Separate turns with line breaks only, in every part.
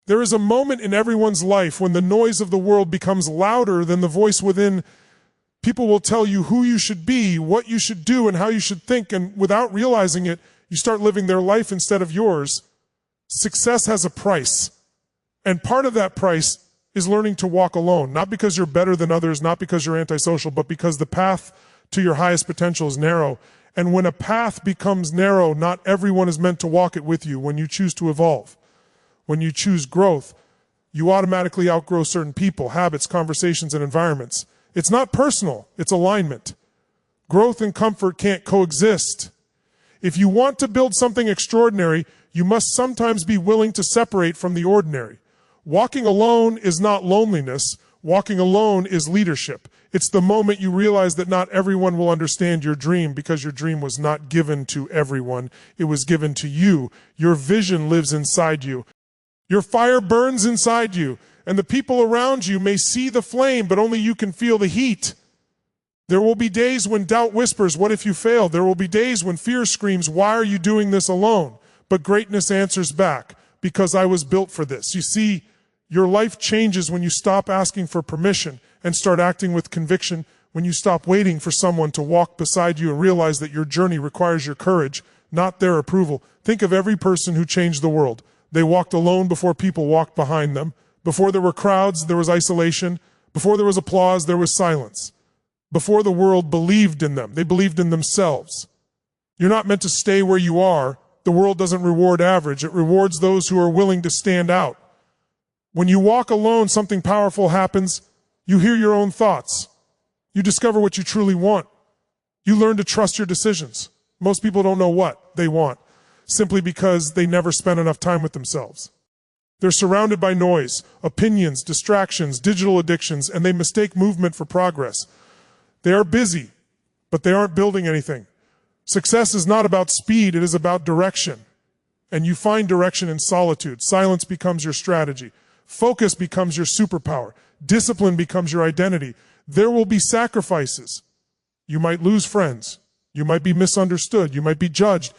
There is a moment in everyone's life when the noise of the world becomes louder than the voice within. People will tell you who you should be, what you should do, and how you should think, and without realizing it, you start living their life instead of yours. Success has a price, and part of that price is learning to walk alone, not because you're better than others, not because you're antisocial, but because the path to your highest potential is narrow. And when a path becomes narrow, not everyone is meant to walk it with you. When you choose to evolve, when you choose growth, you automatically outgrow certain people, habits, conversations, and environments. It's not personal, it's alignment. Growth and comfort can't coexist. If you want to build something extraordinary, you must sometimes be willing to separate from the ordinary. Walking alone is not loneliness. Walking alone is leadership. It's the moment you realize that not everyone will understand your dream because your dream was not given to everyone. It was given to you. Your vision lives inside you. Your fire burns inside you, and the people around you may see the flame, but only you can feel the heat. There will be days when doubt whispers, what if you fail? There will be days when fear screams, why are you doing this alone? But greatness answers back, because I was built for this. You see, your life changes when you stop asking for permission and start acting with conviction, when you stop waiting for someone to walk beside you and realize that your journey requires your courage, not their approval. Think of every person who changed the world. They walked alone before people walked behind them. Before there were crowds, there was isolation. Before there was applause, there was silence. Before the world believed in them, they believed in themselves. You're not meant to stay where you are. The world doesn't reward average. It rewards those who are willing to stand out. When you walk alone, something powerful happens. You hear your own thoughts. You discover what you truly want. You learn to trust your decisions. Most people don't know what they want, simply because they never spend enough time with themselves. They're surrounded by noise, opinions, distractions, digital addictions, and they mistake movement for progress. They are busy, but they aren't building anything. Success is not about speed, it is about direction. And you find direction in solitude. Silence becomes your strategy. Focus becomes your superpower. Discipline becomes your identity. There will be sacrifices. You might lose friends. You might be misunderstood. You might be judged.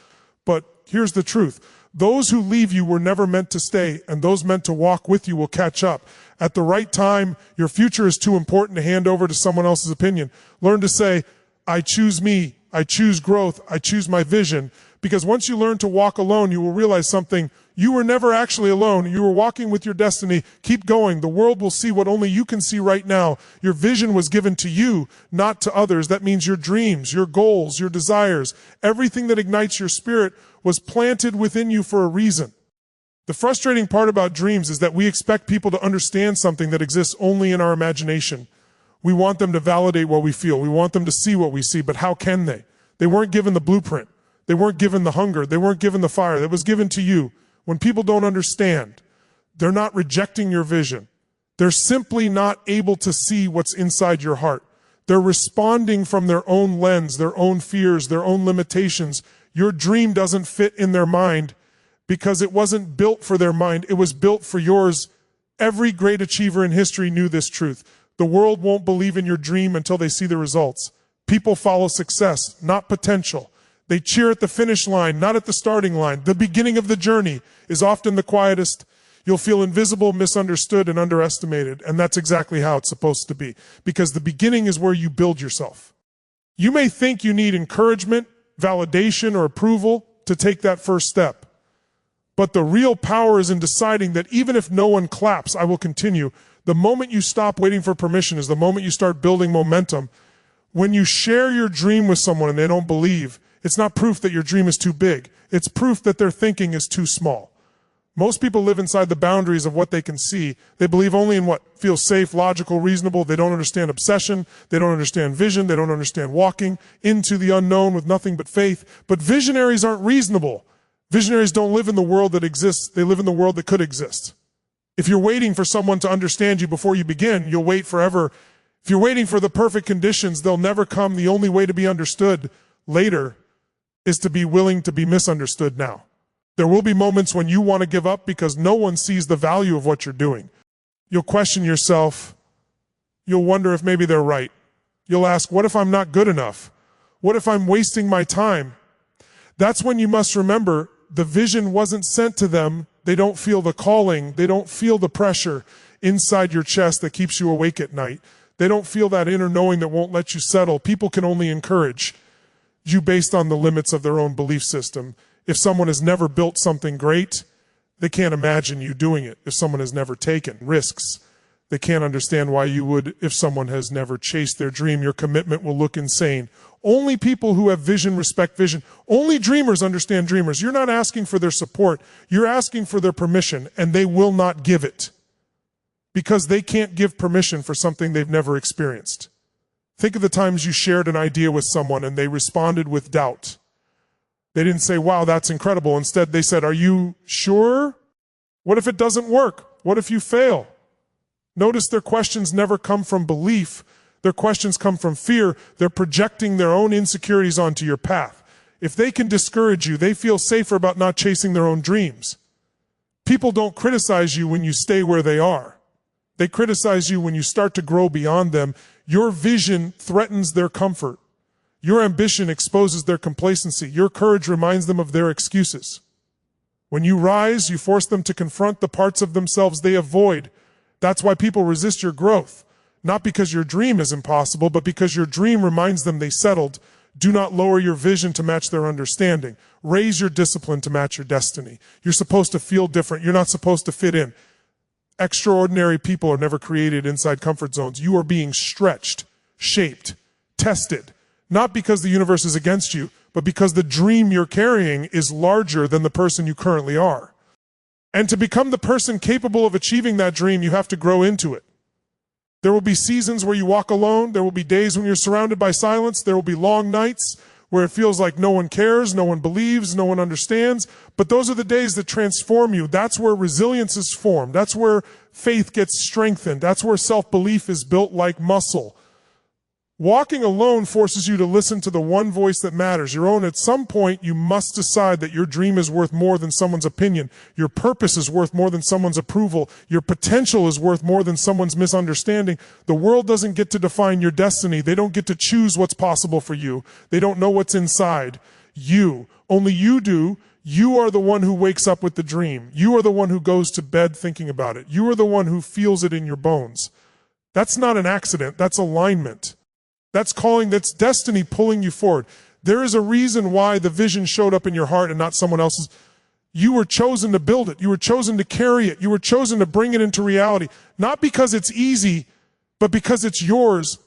But here's the truth. Those who leave you were never meant to stay, and those meant to walk with you will catch up. At the right time, your future is too important to hand over to someone else's opinion. Learn to say, I choose me, I choose growth, I choose my vision. Because once you learn to walk alone, you will realize something. You were never actually alone. You were walking with your destiny. Keep going. The world will see what only you can see right now. Your vision was given to you, not to others. That means your dreams, your goals, your desires, everything that ignites your spirit was planted within you for a reason. The frustrating part about dreams is that we expect people to understand something that exists only in our imagination. We want them to validate what we feel. We want them to see what we see, but how can they? They weren't given the blueprint. They weren't given the hunger. They weren't given the fire that was given to you. When people don't understand, they're not rejecting your vision. They're simply not able to see what's inside your heart. They're responding from their own lens, their own fears, their own limitations. Your dream doesn't fit in their mind because it wasn't built for their mind. It was built for yours. Every great achiever in history knew this truth. The world won't believe in your dream until they see the results. People follow success, not potential. They cheer at the finish line, not at the starting line. The beginning of the journey is often the quietest. You'll feel invisible, misunderstood, and underestimated. And that's exactly how it's supposed to be. Because the beginning is where you build yourself. You may think you need encouragement, validation, or approval to take that first step. But the real power is in deciding that even if no one claps, I will continue. The moment you stop waiting for permission is the moment you start building momentum. When you share your dream with someone and they don't believe, it's not proof that your dream is too big. It's proof that their thinking is too small. Most people live inside the boundaries of what they can see. They believe only in what feels safe, logical, reasonable. They don't understand obsession. They don't understand vision. They don't understand walking into the unknown with nothing but faith. But visionaries aren't reasonable. Visionaries don't live in the world that exists. They live in the world that could exist. If you're waiting for someone to understand you before you begin, you'll wait forever. If you're waiting for the perfect conditions, they'll never come. The only way to be understood later is to be willing to be misunderstood now. There will be moments when you want to give up because no one sees the value of what you're doing. You'll question yourself. You'll wonder if maybe they're right. You'll ask, what if I'm not good enough? What if I'm wasting my time? That's when you must remember the vision wasn't sent to them They don't feel the calling. They don't feel the pressure inside your chest that keeps you awake at night. They don't feel that inner knowing that won't let you settle. People can only encourage you based on the limits of their own belief system. If someone has never built something great, they can't imagine you doing it. If someone has never taken risks, they can't understand why you would. If someone has never chased their dream, your commitment will look insane. Only people who have vision respect vision. Only dreamers understand dreamers. You're not asking for their support. You're asking for their permission, and they will not give it because they can't give permission for something they've never experienced. Think of the times you shared an idea with someone and they responded with doubt. They didn't say, wow, that's incredible. Instead, they said, are you sure? What if it doesn't work? What if you fail? Notice their questions never come from belief. Their questions come from fear. They're projecting their own insecurities onto your path. If they can discourage you, they feel safer about not chasing their own dreams. People don't criticize you when you stay where they are. They criticize you when you start to grow beyond them. Your vision threatens their comfort. Your ambition exposes their complacency. Your courage reminds them of their excuses. When you rise, you force them to confront the parts of themselves they avoid. That's why people resist your growth. Not because your dream is impossible, but because your dream reminds them they settled. Do not lower your vision to match their understanding. Raise your discipline to match your destiny. You're supposed to feel different. You're not supposed to fit in. Extraordinary people are never created inside comfort zones. You are being stretched, shaped, tested. Not because the universe is against you, but because the dream you're carrying is larger than the person you currently are. And to become the person capable of achieving that dream, you have to grow into it. There will be seasons where you walk alone. There will be days when you're surrounded by silence. There will be long nights where it feels like no one cares, no one believes, no one understands. But those are the days that transform you. That's where resilience is formed. That's where faith gets strengthened. That's where self-belief is built like muscle. Walking alone forces you to listen to the one voice that matters, your own. At some point, you must decide that your dream is worth more than someone's opinion. Your purpose is worth more than someone's approval. Your potential is worth more than someone's misunderstanding. The world doesn't get to define your destiny. They don't get to choose what's possible for you. They don't know what's inside you. Only you do. You are the one who wakes up with the dream. You are the one who goes to bed thinking about it. You are the one who feels it in your bones. That's not an accident. That's alignment. That's calling, that's destiny pulling you forward. There is a reason why the vision showed up in your heart and not someone else's. You were chosen to build it. You were chosen to carry it. You were chosen to bring it into reality. Not because it's easy, but because it's yours.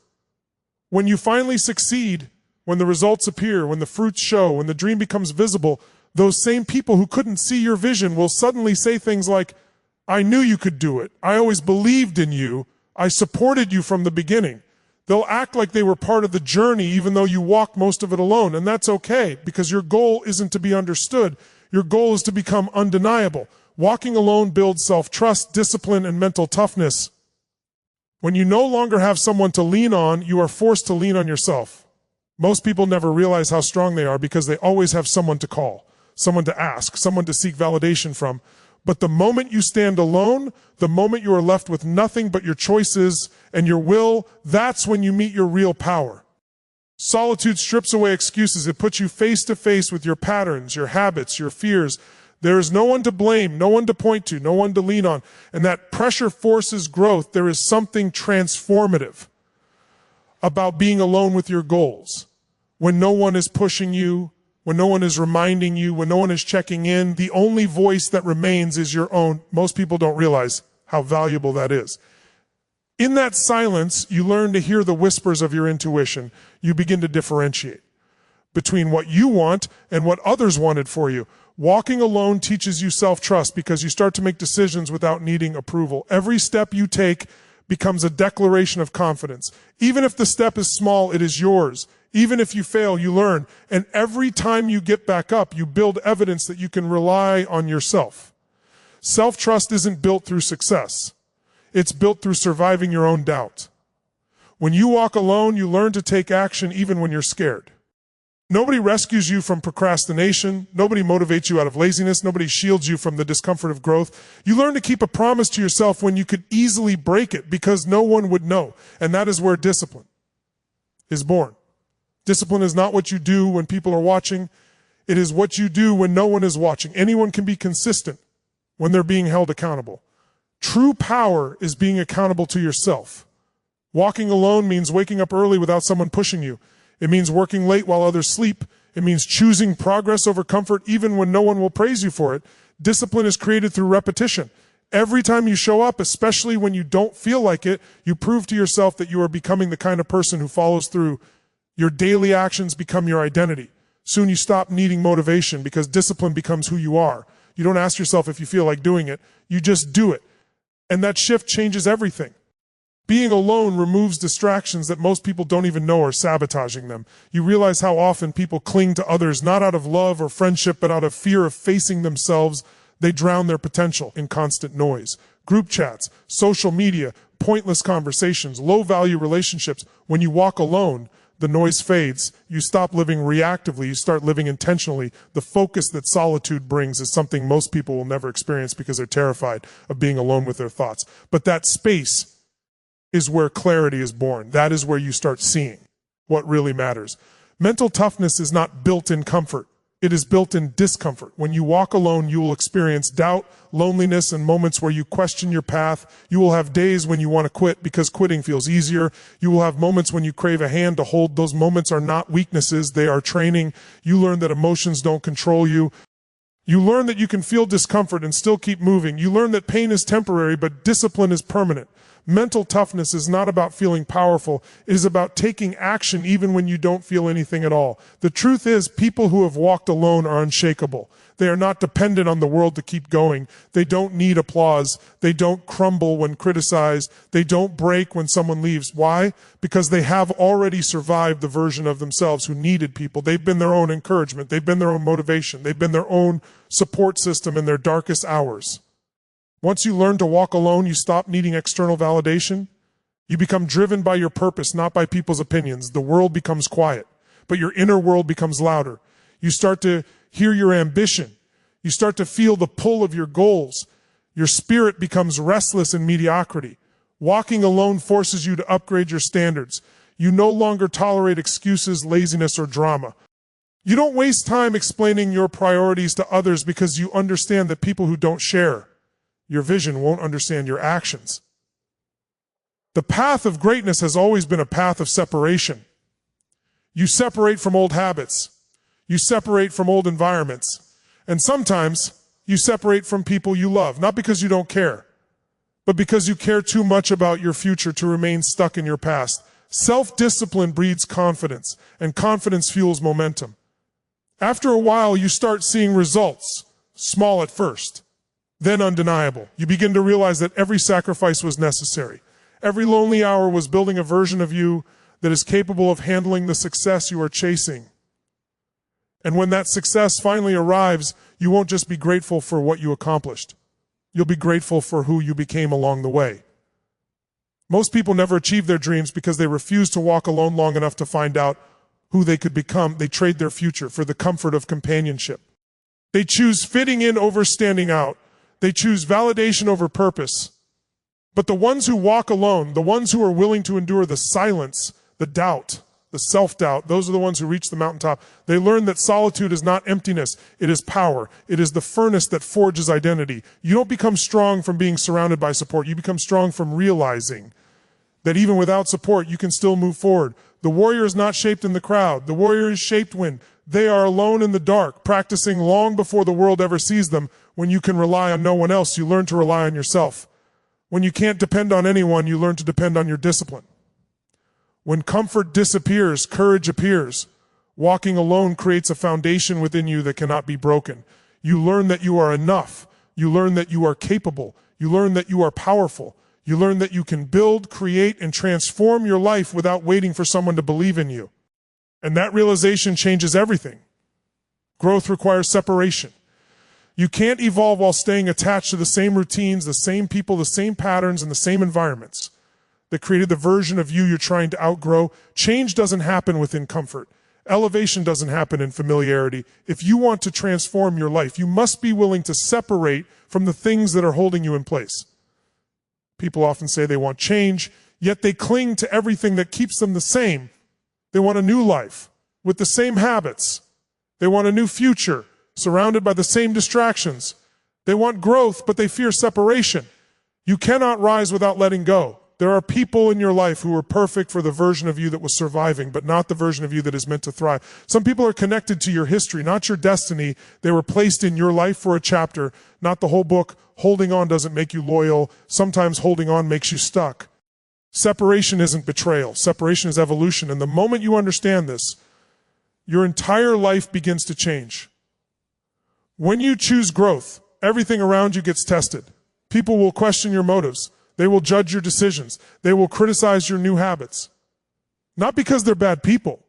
When you finally succeed, when the results appear, when the fruits show, when the dream becomes visible, those same people who couldn't see your vision will suddenly say things like, I knew you could do it. I always believed in you. I supported you from the beginning. They'll act like they were part of the journey even though you walked most of it alone. And that's okay because your goal isn't to be understood. Your goal is to become undeniable. Walking alone builds self-trust, discipline, and mental toughness. When you no longer have someone to lean on, you are forced to lean on yourself. Most people never realize how strong they are because they always have someone to call, someone to ask, someone to seek validation from. But the moment you stand alone, the moment you are left with nothing but your choices and your will, that's when you meet your real power. Solitude strips away excuses. It puts you face to face with your patterns, your habits, your fears. There is no one to blame, no one to point to, no one to lean on. And that pressure forces growth. There is something transformative about being alone with your goals. When no one is pushing you, when no one is reminding you, when no one is checking in, the only voice that remains is your own. Most people don't realize how valuable that is. In that silence, you learn to hear the whispers of your intuition. You begin to differentiate between what you want and what others wanted for you. Walking alone teaches you self-trust because you start to make decisions without needing approval. Every step you take becomes a declaration of confidence. Even if the step is small, it is yours. Even if you fail, you learn. And every time you get back up, you build evidence that you can rely on yourself. Self-trust isn't built through success. It's built through surviving your own doubt. When you walk alone, you learn to take action even when you're scared. Nobody rescues you from procrastination. Nobody motivates you out of laziness. Nobody shields you from the discomfort of growth. You learn to keep a promise to yourself when you could easily break it because no one would know. And that is where discipline is born. Discipline is not what you do when people are watching. It is what you do when no one is watching. Anyone can be consistent. when they're being held accountable. True power is being accountable to yourself. Walking alone means waking up early without someone pushing you. It means working late while others sleep. It means choosing progress over comfort even when no one will praise you for it. Discipline is created through repetition. Every time you show up, especially when you don't feel like it, you prove to yourself that you are becoming the kind of person who follows through. Your daily actions become your identity. Soon you stop needing motivation because discipline becomes who you are. You don't ask yourself if you feel like doing it. You just do it. And that shift changes everything. Being alone removes distractions that most people don't even know are sabotaging them. You realize how often people cling to others, not out of love or friendship, but out of fear of facing themselves. They drown their potential in constant noise. Group chats, social media, pointless conversations, low-value relationships. When you walk alone, the noise fades. You stop living reactively. You start living intentionally. The focus that solitude brings is something most people will never experience because they're terrified of being alone with their thoughts. But that space is where clarity is born. That is where you start seeing what really matters. Mental toughness is not built in comfort. It is built in discomfort. When you walk alone, you will experience doubt, loneliness, and moments where you question your path. You will have days when you want to quit because quitting feels easier. You will have moments when you crave a hand to hold. Those moments are not weaknesses. They are training. You learn that emotions don't control you. You learn that you can feel discomfort and still keep moving. You learn that pain is temporary, but discipline is permanent. Mental toughness is not about feeling powerful. It is about taking action even when you don't feel anything at all. The truth is, people who have walked alone are unshakable. They are not dependent on the world to keep going. They don't need applause. They don't crumble when criticized. They don't break when someone leaves. Why? Because they have already survived the version of themselves who needed people. They've been their own encouragement. They've been their own motivation. They've been their own support system in their darkest hours. Once you learn to walk alone, you stop needing external validation. You become driven by your purpose, not by people's opinions. The world becomes quiet, but your inner world becomes louder. You start to hear your ambition. You start to feel the pull of your goals. Your spirit becomes restless in mediocrity. Walking alone forces you to upgrade your standards. You no longer tolerate excuses, laziness, or drama. You don't waste time explaining your priorities to others because you understand that people who don't share your vision won't understand your actions. The path of greatness has always been a path of separation. You separate from old habits. You separate from old environments. And sometimes you separate from people you love, not because you don't care, but because you care too much about your future to remain stuck in your past. Self-discipline breeds confidence, and confidence fuels momentum. After a while, you start seeing results, small at first, then undeniable. You begin to realize that every sacrifice was necessary. Every lonely hour was building a version of you that is capable of handling the success you are chasing. And when that success finally arrives, you won't just be grateful for what you accomplished. You'll be grateful for who you became along the way. Most people never achieve their dreams because they refuse to walk alone long enough to find out who they could become. They trade their future for the comfort of companionship. They choose fitting in over standing out. They choose validation over purpose. But the ones who walk alone, the ones who are willing to endure the silence, the doubt, the self-doubt, those are the ones who reach the mountaintop. They learn that solitude is not emptiness, it is power. It is the furnace that forges identity. You don't become strong from being surrounded by support. You become strong from realizing that even without support, you can still move forward. The warrior is not shaped in the crowd. The warrior is shaped when they are alone in the dark, practicing long before the world ever sees them. When you can rely on no one else, you learn to rely on yourself. When you can't depend on anyone, you learn to depend on your discipline. When comfort disappears, courage appears. Walking alone creates a foundation within you that cannot be broken. You learn that you are enough. You learn that you are capable. You learn that you are powerful. You learn that you can build, create, and transform your life without waiting for someone to believe in you. And that realization changes everything. Growth requires separation. You can't evolve while staying attached to the same routines, the same people, the same patterns, and the same environments that created the version of you you're trying to outgrow. Change doesn't happen within comfort. Elevation doesn't happen in familiarity. If you want to transform your life, you must be willing to separate from the things that are holding you in place. People often say they want change, yet they cling to everything that keeps them the same. They want a new life with the same habits. They want a new future surrounded by the same distractions. They want growth, but they fear separation. You cannot rise without letting go. There are people in your life who are perfect for the version of you that was surviving, but not the version of you that is meant to thrive. Some people are connected to your history, not your destiny. They were placed in your life for a chapter, not the whole book. Holding on doesn't make you loyal. Sometimes holding on makes you stuck. Separation isn't betrayal. Separation is evolution. And the moment you understand this, your entire life begins to change. When you choose growth, everything around you gets tested. People will question your motives. They will judge your decisions. They will criticize your new habits. Not because they're bad people,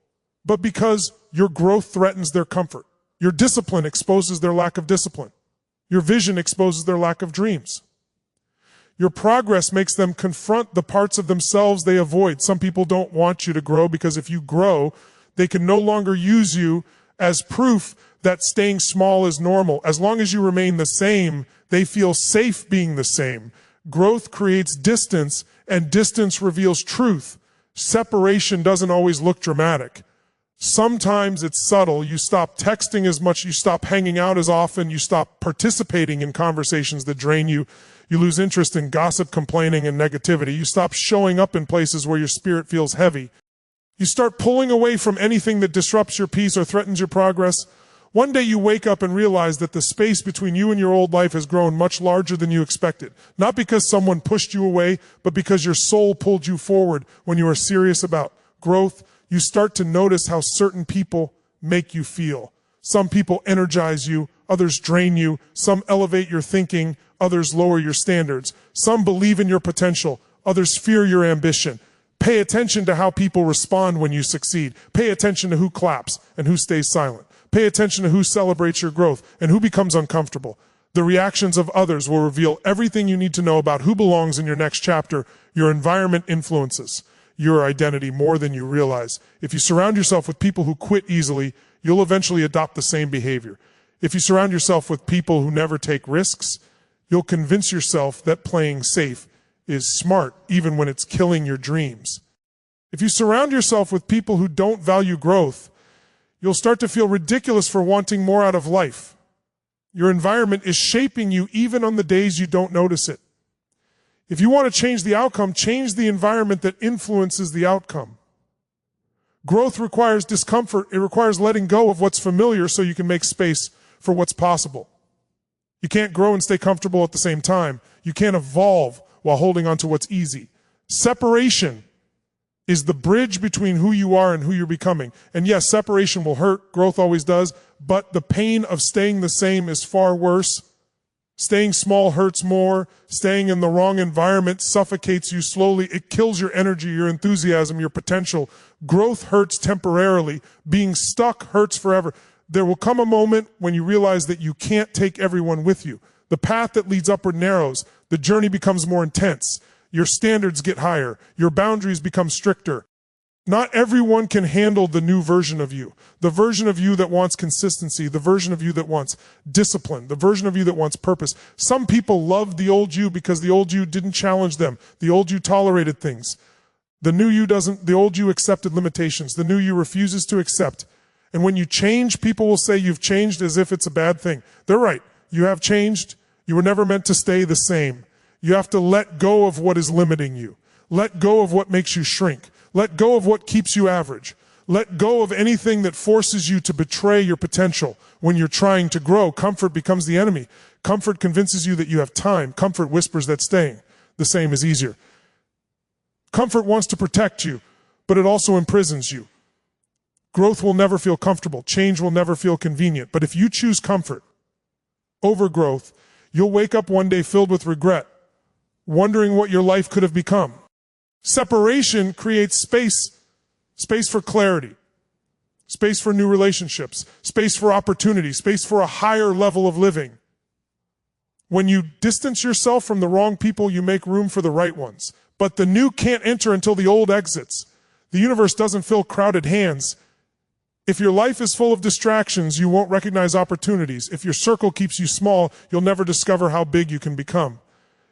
but because your growth threatens their comfort. Your discipline exposes their lack of discipline. Your vision exposes their lack of dreams. Your progress makes them confront the parts of themselves they avoid. Some people don't want you to grow because if you grow, they can no longer use you as proof that staying small is normal. As long as you remain the same, they feel safe being the same. Growth creates distance, and distance reveals truth. Separation doesn't always look dramatic. Sometimes it's subtle. You stop texting as much, you stop hanging out as often, you stop participating in conversations that drain you. You lose interest in gossip, complaining, and negativity. You stop showing up in places where your spirit feels heavy. You start pulling away from anything that disrupts your peace or threatens your progress. One day you wake up and realize that the space between you and your old life has grown much larger than you expected. Not because someone pushed you away, but because your soul pulled you forward when you are serious about growth. You start to notice how certain people make you feel. Some people energize you, others drain you. Some elevate your thinking, others lower your standards. Some believe in your potential, others fear your ambition. Pay attention to how people respond when you succeed. Pay attention to who claps and who stays silent. Pay attention to who celebrates your growth and who becomes uncomfortable. The reactions of others will reveal everything you need to know about who belongs in your next chapter. Your environment influences your identity more than you realize. If you surround yourself with people who quit easily, you'll eventually adopt the same behavior. If you surround yourself with people who never take risks, you'll convince yourself that playing safe is smart, even when it's killing your dreams. If you surround yourself with people who don't value growth, you'll start to feel ridiculous for wanting more out of life. Your environment is shaping you even on the days you don't notice it. If you want to change the outcome, change the environment that influences the outcome. Growth requires discomfort. It requires letting go of what's familiar so you can make space for what's possible. You can't grow and stay comfortable at the same time. You can't evolve while holding on to what's easy. Separation is the bridge between who you are and who you're becoming. And yes, separation will hurt. Growth always does. But the pain of staying the same is far worse. Staying small hurts more. Staying in the wrong environment suffocates you slowly. It kills your energy, your enthusiasm, your potential. Growth hurts temporarily. Being stuck hurts forever. There will come a moment when you realize that you can't take everyone with you. The path that leads upward narrows. The journey becomes more intense. Your standards get higher. Your boundaries become stricter. Not everyone can handle the new version of you. The version of you that wants consistency, the version of you that wants discipline, the version of you that wants purpose. Some people love the old you because the old you didn't challenge them. The old you tolerated things. The new you doesn't, the old you accepted limitations. The new you refuses to accept. And when you change, people will say you've changed as if it's a bad thing. They're right. You have changed. You were never meant to stay the same. You have to let go of what is limiting you. Let go of what makes you shrink. Let go of what keeps you average. Let go of anything that forces you to betray your potential. When you're trying to grow, comfort becomes the enemy. Comfort convinces you that you have time. Comfort whispers that staying the same is easier. Comfort wants to protect you, but it also imprisons you. Growth will never feel comfortable. Change will never feel convenient. But if you choose comfort over growth, you'll wake up one day filled with regret, wondering what your life could have become. Separation creates space for clarity, space for new relationships, space for opportunity, space for a higher level of living. When you distance yourself from the wrong people, you make room for the right ones. But the new can't enter until the old exits. The universe doesn't fill crowded hands. If your life is full of distractions, you won't recognize opportunities. If your circle keeps you small, you'll never discover how big you can become.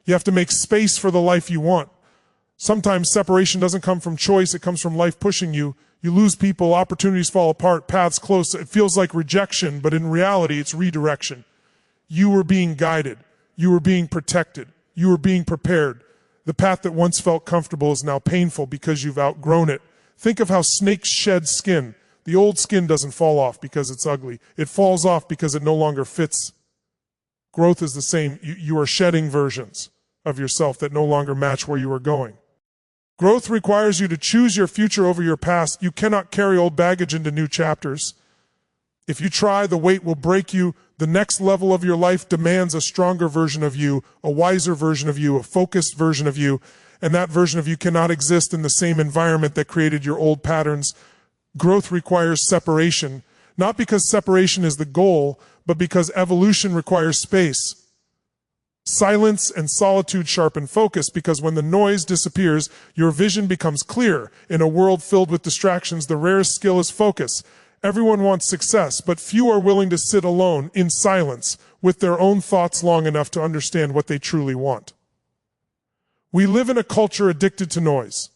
You have to make space for the life you want. Sometimes separation doesn't come from choice, it comes from life pushing you. You lose people, opportunities fall apart, paths close. It feels like rejection, but in reality, it's redirection. You were being guided. You were being protected. You were being prepared. The path that once felt comfortable is now painful because you've outgrown it. Think of how snakes shed skin. The old skin doesn't fall off because it's ugly. It falls off because it no longer fits. Growth is the same. You are shedding versions of yourself that no longer match where you are going. Growth requires you to choose your future over your past. You cannot carry old baggage into new chapters. If you try, the weight will break you. The next level of your life demands a stronger version of you, a wiser version of you, a focused version of you, and that version of you cannot exist in the same environment that created your old patterns. Growth requires separation, not because separation is the goal, but because evolution requires space. Silence and solitude sharpen focus because when the noise disappears, your vision becomes clear. In a world filled with distractions, the rarest skill is focus. Everyone wants success, but few are willing to sit alone in silence with their own thoughts long enough to understand what they truly want. We live in a culture addicted to noise.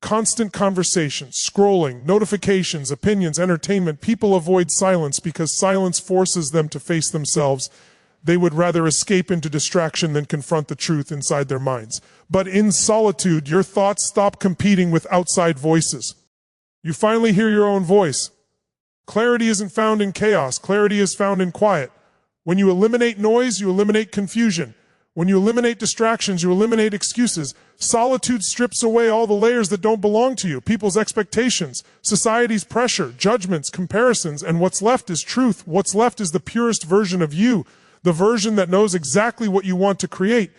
Constant conversation, scrolling, notifications, opinions, entertainment. People avoid silence because silence forces them to face themselves. They would rather escape into distraction than confront the truth inside their minds. But in solitude, your thoughts stop competing with outside voices. You finally hear your own voice. Clarity isn't found in chaos. Clarity is found in quiet. When you eliminate noise, you eliminate confusion. When you eliminate distractions, you eliminate excuses. Solitude strips away all the layers that don't belong to you. People's expectations, society's pressure, judgments, comparisons, and what's left is truth. What's left is the purest version of you, the version that knows exactly what you want to create.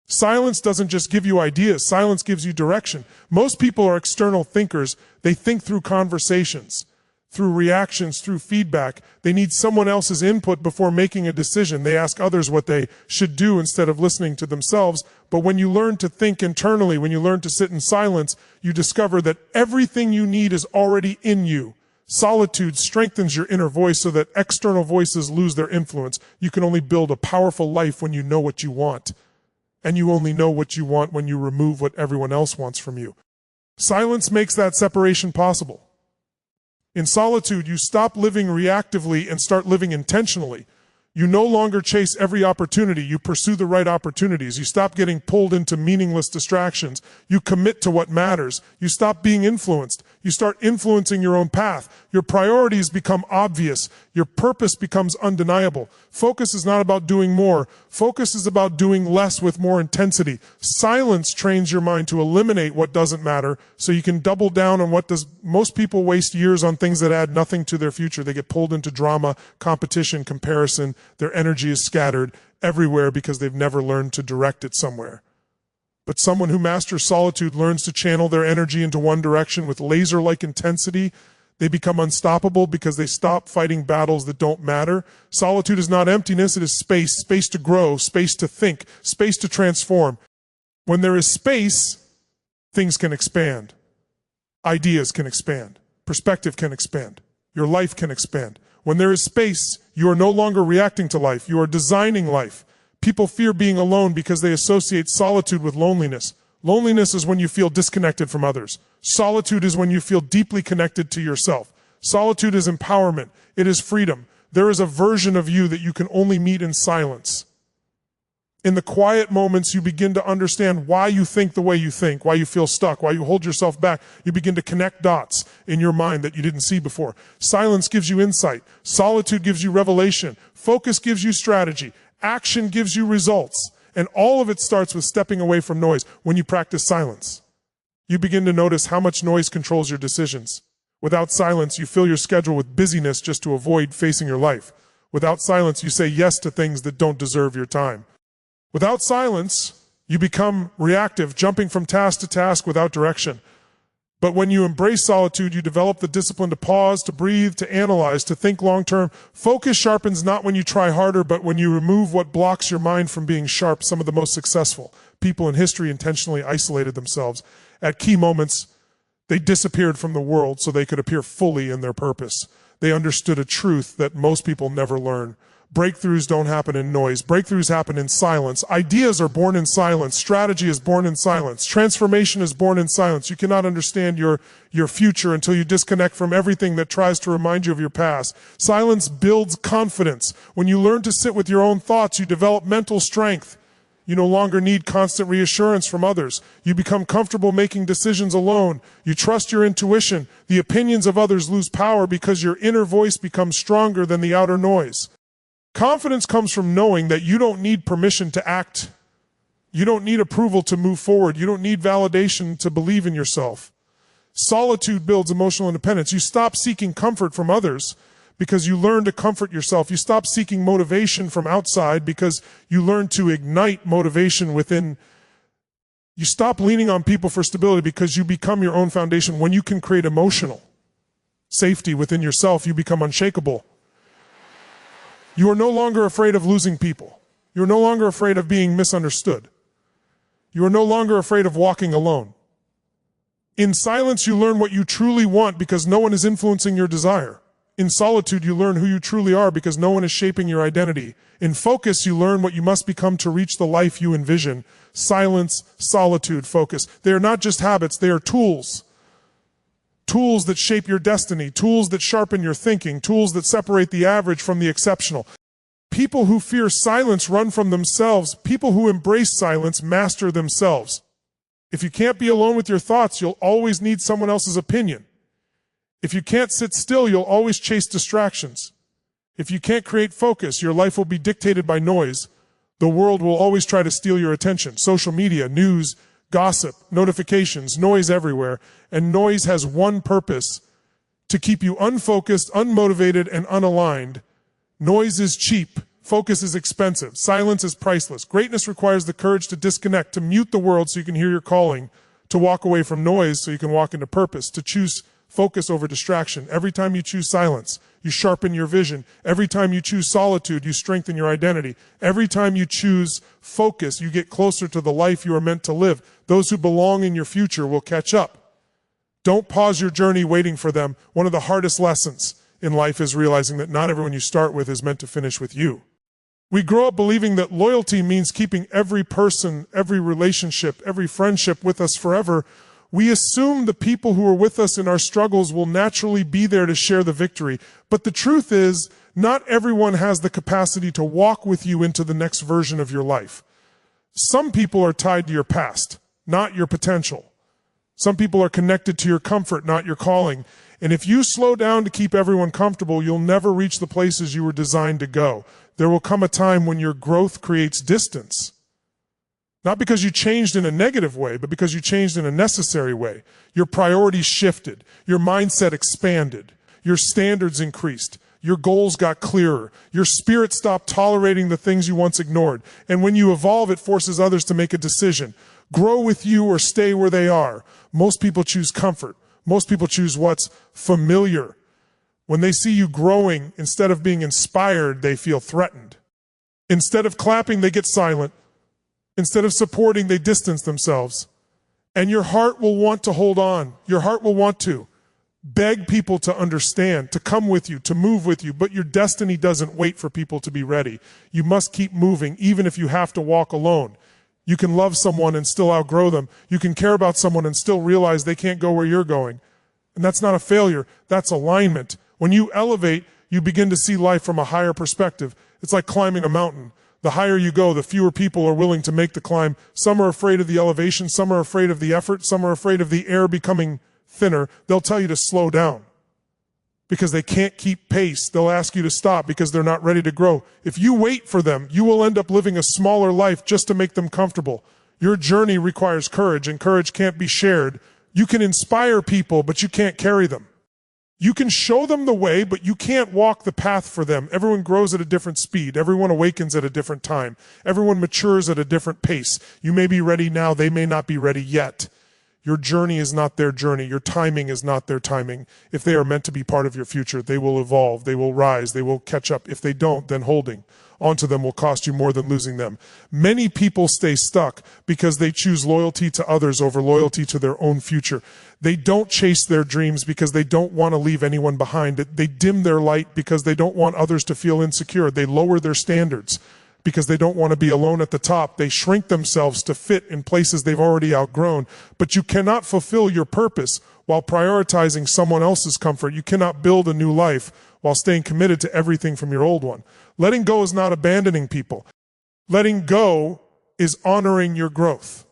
Silence doesn't just give you ideas. Silence gives you direction. Most people are external thinkers. They think through conversations, through reactions, through feedback. They need someone else's input before making a decision. They ask others what they should do instead of listening to themselves. But when you learn to think internally, when you learn to sit in silence, you discover that everything you need is already in you. Solitude strengthens your inner voice so that external voices lose their influence. You can only build a powerful life when you know what you want. And you only know what you want when you remove what everyone else wants from you. Silence makes that separation possible. In solitude, you stop living reactively and start living intentionally. You no longer chase every opportunity. You pursue the right opportunities. You stop getting pulled into meaningless distractions. You commit to what matters. You stop being influenced. You start influencing your own path. Your priorities become obvious. Your purpose becomes undeniable. Focus is not about doing more. Focus is about doing less with more intensity. Silence trains your mind to eliminate what doesn't matter so you can double down on what does. Most people waste years on things that add nothing to their future. They get pulled into drama, competition, comparison. Their energy is scattered everywhere because they've never learned to direct it somewhere. But someone who masters solitude learns to channel their energy into one direction with laser-like intensity. They become unstoppable because they stop fighting battles that don't matter. Solitude is not emptiness, it is space. Space to grow, space to think, space to transform. When there is space, things can expand. Ideas can expand. Perspective can expand. Your life can expand. When there is space, you are no longer reacting to life. You are designing life. People fear being alone because they associate solitude with loneliness. Loneliness is when you feel disconnected from others. Solitude is when you feel deeply connected to yourself. Solitude is empowerment. It is freedom. There is a version of you that you can only meet in silence. In the quiet moments, you begin to understand why you think the way you think, why you feel stuck, why you hold yourself back. You begin to connect dots in your mind that you didn't see before. Silence gives you insight. Solitude gives you revelation. Focus gives you strategy. Action gives you results. And all of it starts with stepping away from noise. When you practice silence, you begin to notice how much noise controls your decisions. Without silence, you fill your schedule with busyness just to avoid facing your life. Without silence, you say yes to things that don't deserve your time. Without silence, you become reactive, jumping from task to task without direction. But when you embrace solitude, you develop the discipline to pause, to breathe, to analyze, to think long-term. Focus sharpens not when you try harder, but when you remove what blocks your mind from being sharp. Some of the most successful people in history intentionally isolated themselves. At key moments, they disappeared from the world so they could appear fully in their purpose. They understood a truth that most people never learn. Breakthroughs don't happen in noise. Breakthroughs happen in silence. Ideas are born in silence. Strategy is born in silence. Transformation is born in silence. You cannot understand your future until you disconnect from everything that tries to remind you of your past. Silence builds confidence. When you learn to sit with your own thoughts, you develop mental strength. You no longer need constant reassurance from others. You become comfortable making decisions alone. You trust your intuition. The opinions of others lose power because your inner voice becomes stronger than the outer noise. Confidence comes from knowing that you don't need permission to act. You don't need approval to move forward. You don't need validation to believe in yourself. Solitude builds emotional independence. You stop seeking comfort from others because you learn to comfort yourself. You stop seeking motivation from outside because you learn to ignite motivation within. You stop leaning on people for stability because you become your own foundation. When you can create emotional safety within yourself, you become unshakable. You are no longer afraid of losing people. You are no longer afraid of being misunderstood. You are no longer afraid of walking alone. In silence, you learn what you truly want because no one is influencing your desire. In solitude, you learn who you truly are because no one is shaping your identity. In focus, you learn what you must become to reach the life you envision. Silence, solitude, focus. They are not just habits, they are tools. Tools that shape your destiny, tools that sharpen your thinking, tools that separate the average from the exceptional. People who fear silence run from themselves. People who embrace silence master themselves. If you can't be alone with your thoughts, you'll always need someone else's opinion. If you can't sit still, you'll always chase distractions. If you can't create focus, your life will be dictated by noise. The world will always try to steal your attention. Social media, news, gossip, notifications, noise everywhere. And noise has one purpose: to keep you unfocused, unmotivated, and unaligned. Noise is cheap. Focus is expensive. Silence is priceless. Greatness requires the courage to disconnect, to mute the world so you can hear your calling, to walk away from noise so you can walk into purpose, to choose focus over distraction. Every time you choose silence, you sharpen your vision. Every time you choose solitude, you strengthen your identity. Every time you choose focus, you get closer to the life you are meant to live. Those who belong in your future will catch up. Don't pause your journey waiting for them. One of the hardest lessons in life is realizing that not everyone you start with is meant to finish with you. We grow up believing that loyalty means keeping every person, every relationship, every friendship with us forever. We assume the people who are with us in our struggles will naturally be there to share the victory. But the truth is, not everyone has the capacity to walk with you into the next version of your life. Some people are tied to your past, not your potential. Some people are connected to your comfort, not your calling. And if you slow down to keep everyone comfortable, you'll never reach the places you were designed to go. There will come a time when your growth creates distance. Not because you changed in a negative way, but because you changed in a necessary way. Your priorities shifted. Your mindset expanded. Your standards increased. Your goals got clearer. Your spirit stopped tolerating the things you once ignored. And when you evolve, it forces others to make a decision. Grow with you or stay where they are. Most people choose comfort. Most people choose what's familiar. When they see you growing, instead of being inspired, they feel threatened. Instead of clapping, they get silent. Instead of supporting, they distance themselves. And your heart will want to hold on. Your heart will want to beg people to understand, to come with you, to move with you. But your destiny doesn't wait for people to be ready. You must keep moving, even if you have to walk alone. You can love someone and still outgrow them. You can care about someone and still realize they can't go where you're going. And that's not a failure. That's alignment. When you elevate, you begin to see life from a higher perspective. It's like climbing a mountain. The higher you go, the fewer people are willing to make the climb. Some are afraid of the elevation. Some are afraid of the effort. Some are afraid of the air becoming thinner. They'll tell you to slow down because they can't keep pace. They'll ask you to stop because they're not ready to grow. If you wait for them, you will end up living a smaller life just to make them comfortable. Your journey requires courage, and courage can't be shared. You can inspire people, but you can't carry them. You can show them the way, but you can't walk the path for them. Everyone grows at a different speed. Everyone awakens at a different time. Everyone matures at a different pace. You may be ready now. They may not be ready yet. Your journey is not their journey. Your timing is not their timing. If they are meant to be part of your future, they will evolve. They will rise. They will catch up. If they don't, then holding. onto them will cost you more than losing them. Many people stay stuck because they choose loyalty to others over loyalty to their own future. They don't chase their dreams because they don't want to leave anyone behind. They dim their light because they don't want others to feel insecure. They lower their standards because they don't want to be alone at the top. They shrink themselves to fit in places they've already outgrown. But you cannot fulfill your purpose while prioritizing someone else's comfort. You cannot build a new life while staying committed to everything from your old one. Letting go is not abandoning people. Letting go is honoring your growth.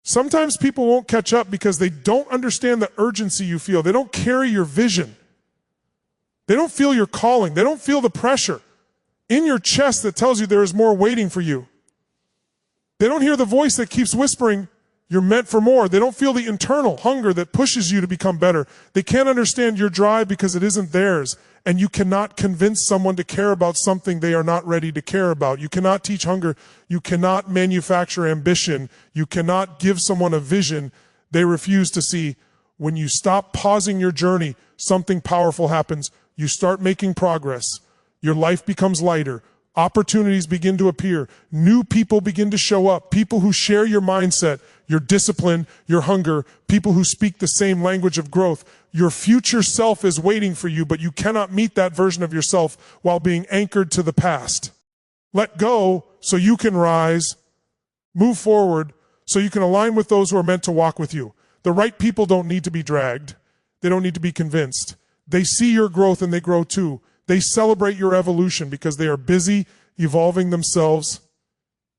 Sometimes people won't catch up because they don't understand the urgency you feel. They don't carry your vision. They don't feel your calling. They don't feel the pressure in your chest that tells you there is more waiting for you. They don't hear the voice that keeps whispering, you're meant for more. They don't feel the internal hunger that pushes you to become better. They can't understand your drive because it isn't theirs. And you cannot convince someone to care about something they are not ready to care about. You cannot teach hunger. You cannot manufacture ambition. You cannot give someone a vision they refuse to see. When you stop pausing your journey, something powerful happens. You start making progress. Your life becomes lighter. Opportunities begin to appear. New people begin to show up. People who share your mindset, your discipline, your hunger. People who speak the same language of growth. Your future self is waiting for you, but you cannot meet that version of yourself while being anchored to the past. Let go so you can rise. Move forward so you can align with those who are meant to walk with you. The right people don't need to be dragged. They don't need to be convinced. They see your growth and they grow too. They celebrate your evolution because they are busy evolving themselves.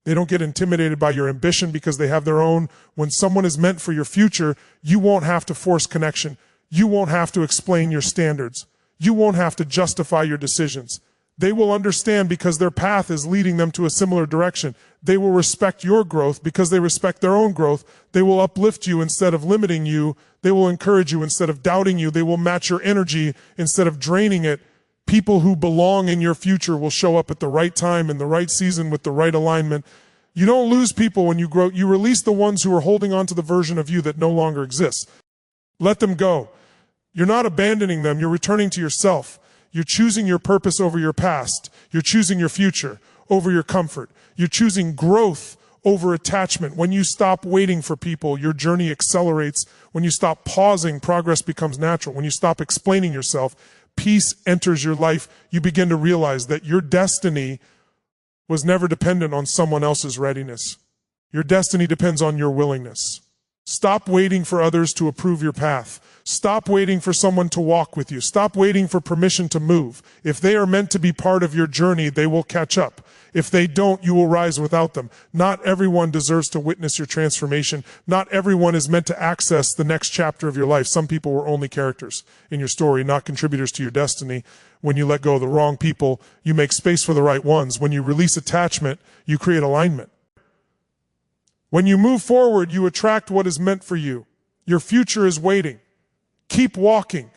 They don't get intimidated by your ambition because they have their own. When someone is meant for your future, you won't have to force connection. You won't have to explain your standards. You won't have to justify your decisions. They will understand because their path is leading them to a similar direction. They will respect your growth because they respect their own growth. They will uplift you instead of limiting you. They will encourage you instead of doubting you. They will match your energy instead of draining it. People who belong in your future will show up at the right time, in the right season, with the right alignment. You don't lose people when you grow. You release the ones who are holding on to the version of you that no longer exists. Let them go. You're not abandoning them. You're returning to yourself. You're choosing your purpose over your past. You're choosing your future over your comfort. You're choosing growth over attachment. When you stop waiting for people, your journey accelerates. When you stop pausing, progress becomes natural. When you stop explaining yourself, peace enters your life. You begin to realize that your destiny was never dependent on someone else's readiness. Your destiny depends on your willingness. Stop waiting for others to approve your path. Stop waiting for someone to walk with you. Stop waiting for permission to move. If they are meant to be part of your journey, they will catch up. If they don't, you will rise without them. Not everyone deserves to witness your transformation. Not everyone is meant to access the next chapter of your life. Some people were only characters in your story, not contributors to your destiny. When you let go of the wrong people, you make space for the right ones. When you release attachment, you create alignment. When you move forward, you attract what is meant for you. Your future is waiting. Keep walking.